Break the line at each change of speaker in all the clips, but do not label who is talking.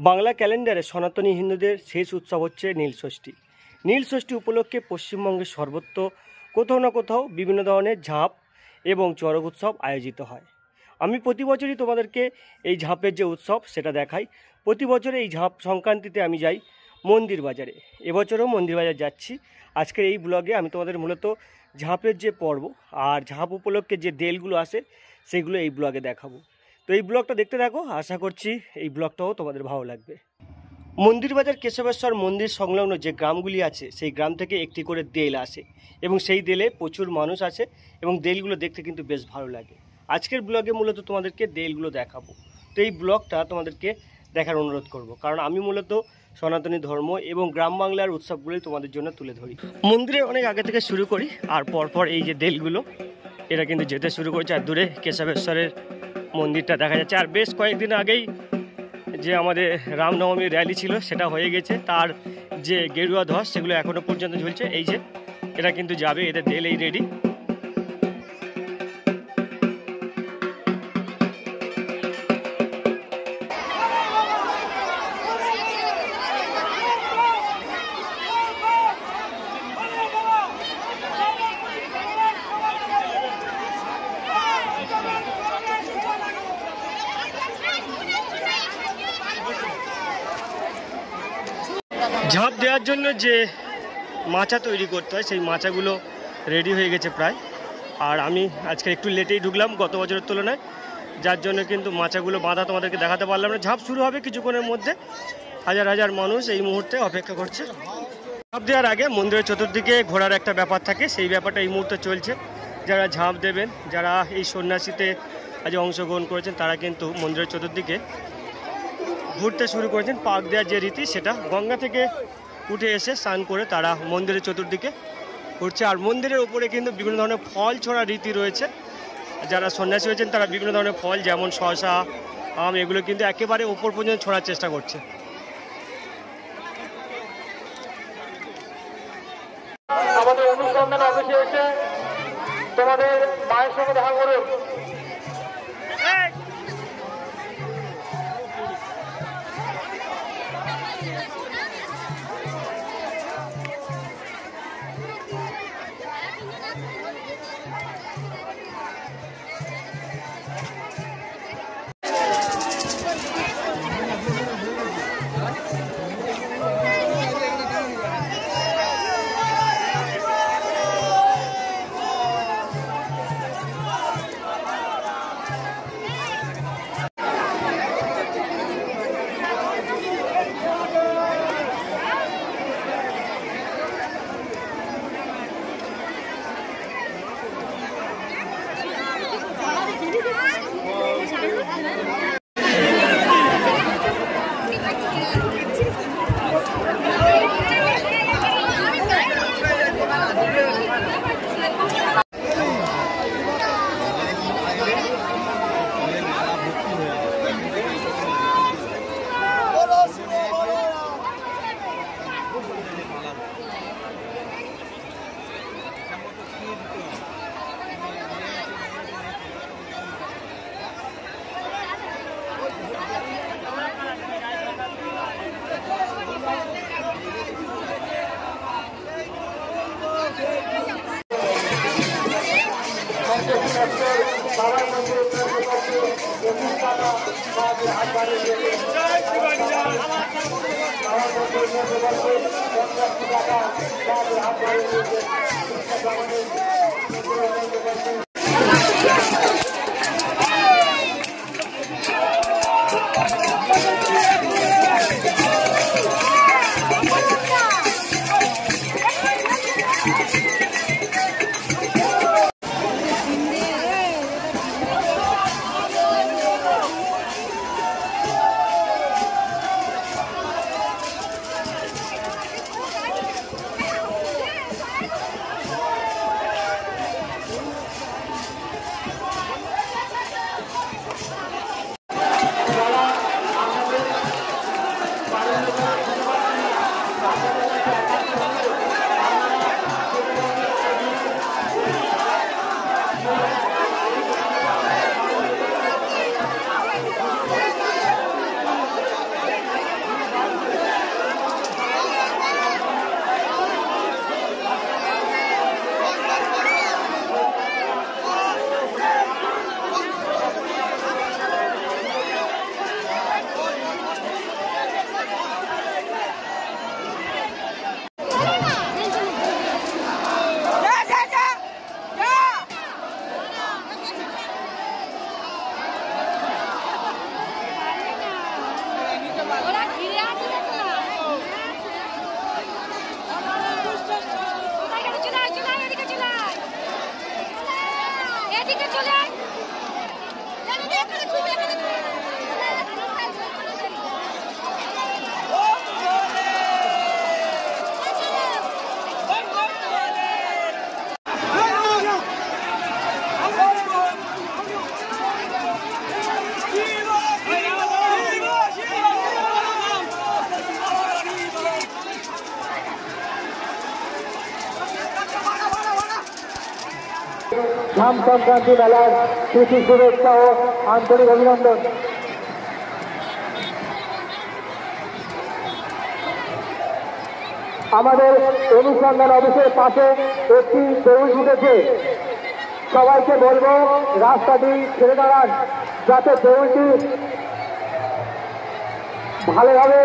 বাংলা ক্যালেন্ডারে সনাতনী হিন্দুদের শেষ উৎসব হচ্ছে নীলষষ্ঠী। নীলষষ্ঠী উপলক্ষে পশ্চিমবঙ্গের সর্বত্র কোথাও না কোথাও বিভিন্ন ধরনের ঝাঁপ এবং চড়ক উৎসব আয়োজিত হয়। আমি প্রতি বছরই তোমাদেরকে এই ঝাঁপের যে উৎসব সেটা দেখাই। প্রতি বছরে এই ঝাঁপ সংক্রান্তিতে আমি যাই মন্দির বাজারে। এবছরও মন্দির বাজার যাচ্ছি। আজকের এই ব্লগে আমি তোমাদের মূলত ঝাঁপের যে পর্ব আর ঝাঁপ উপলক্ষে যে দেলগুলো আসে সেগুলো এই ব্লগে দেখাবো। তো এই ব্লগটা দেখতে থাকো, আশা করছি এই ব্লগটাও তোমাদের ভালো লাগবে। মন্দির বাজার কেশবেশ্বর মন্দির সংলগ্ন যে গ্রামগুলি আছে সেই গ্রাম থেকে একটি করে দেল আসে এবং সেই দেলে প্রচুর মানুষ আছে এবং দেলগুলো দেখতে কিন্তু বেশ ভালো লাগে। আজকের ব্লগে মূলত তোমাদেরকে দেলগুলো দেখাবো। তো এই ব্লগটা তোমাদেরকে দেখার অনুরোধ করব, কারণ আমি মূলত সনাতনী ধর্ম এবং গ্রাম বাংলার উৎসবগুলি তোমাদের জন্য তুলে ধরি। মন্দিরে অনেক আগে থেকে শুরু করি আর পরপর এই যে দেলগুলো এরা কিন্তু যেতে শুরু করেছে। আর দূরে কেশবেশ্বরের মন্দিরটা দেখা যাচ্ছে। আর বেশ কয়েকদিন আগেই যে আমাদের রামনবমীর র্যালি ছিল সেটা হয়ে গেছে, তার যে গেরুয়া ধ্বজ সেগুলো এখনও পর্যন্ত ঝুলছে। এই যে এরা কিন্তু যাবে, এদের দেল এই রেডি। ঝাঁপ দেওয়ার জন্য যে মাচা তৈরি করতে হয় সেই মাচাগুলো রেডি হয়ে গেছে প্রায়। আর আমি আজকে একটু লেটেই ঢুকলাম গত বছরের তুলনায়, যার জন্য কিন্তু মাচাগুলো বাঁধা তোমাদেরকে দেখাতে পারলাম না। ঝাঁপ শুরু হবে কিছুক্ষণের মধ্যে। হাজার হাজার মানুষ এই মুহূর্তে অপেক্ষা করছে। ঝাঁপ দেওয়ার আগে মন্দিরের চতুর্দিকে ঘোরার একটা ব্যাপার থাকে, সেই ব্যাপারটা এই মুহূর্তে চলছে। যারা ঝাঁপ দেবেন, যারা এই সন্ন্যাসীতে আজ অংশগ্রহণ করেছেন তারা কিন্তু মন্দিরের চতুর্দিকে ঘুরতে শুরু করেছেন। পাক দেওয়ার যে রীতি সেটা গঙ্গা থেকে উঠে এসে স্নান করে তারা মন্দিরের চতুর্দিকে ঘুরছে। আর মন্দিরের উপরে কিন্তু বিভিন্ন ধরনের ফল ছোঁড়ার রীতি রয়েছে। যারা সন্ন্যাসী হয়েছেন তারা বিভিন্ন ধরনের ফল যেমন শসা, আম এগুলো কিন্তু একেবারে উপর পর্যন্ত ছোঁড়ার চেষ্টা করছে।
আমাদের অনুসন্ধান অফিসে এসে তোমাদের মায়ের সঙ্গে দেখা করুন। ধাম সংক্রান্তি মেলার প্রীতি শুভেচ্ছা ও আন্তরিক অভিনন্দন। আমাদের অনুসন্ধান অফিসের পাশে একটি দৌড় উঠেছে, সবাইকে বলবো রাস্তাটি ছেড়ে দাঁড়ান যাতে দৌড়টি ভালোভাবে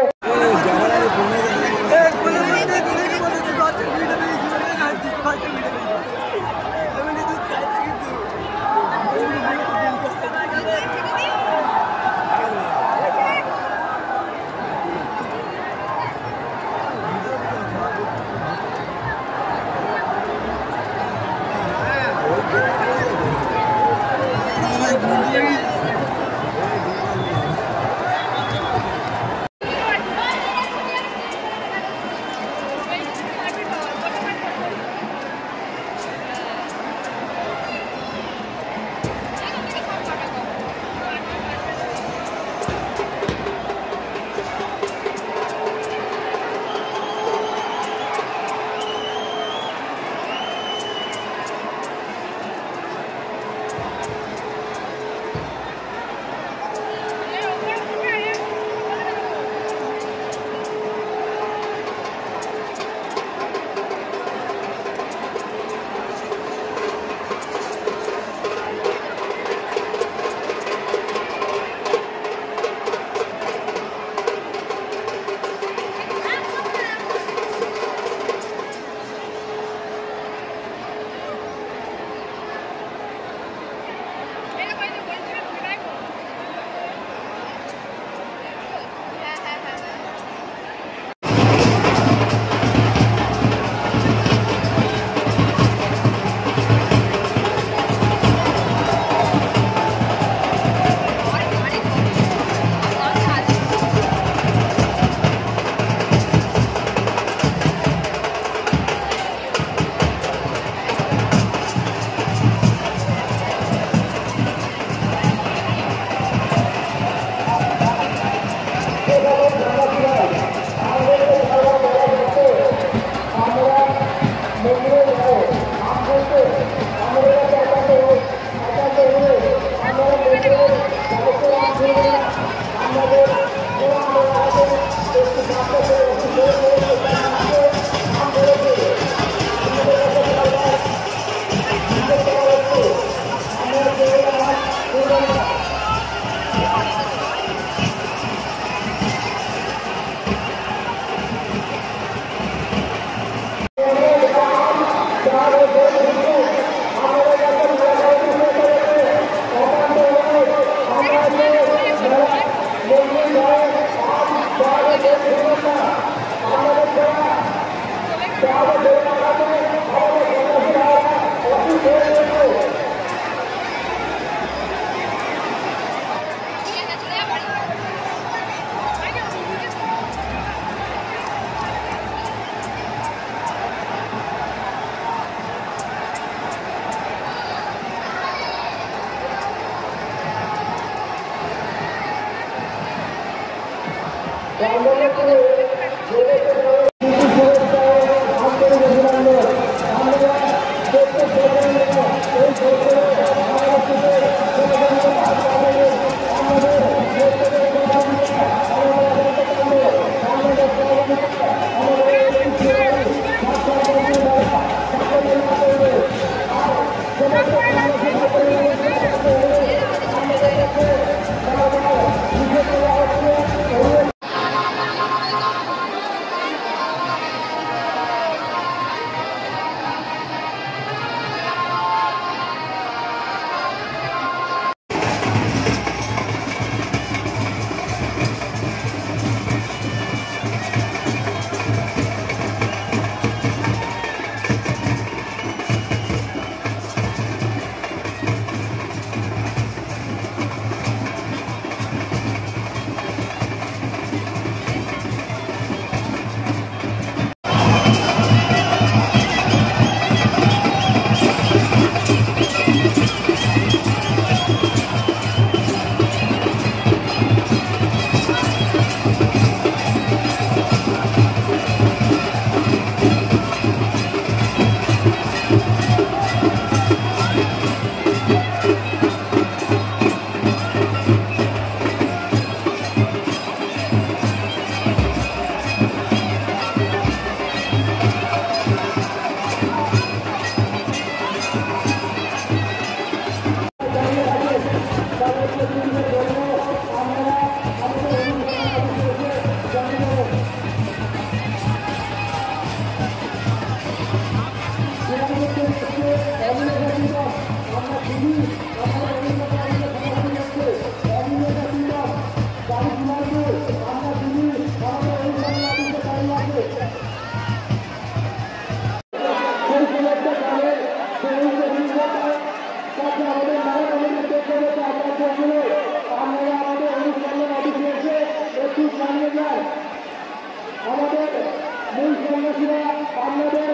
মূল সন্ন্যাসীরা আপনাদের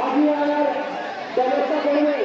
আগিয়ে আনার ব্যবস্থা করবে।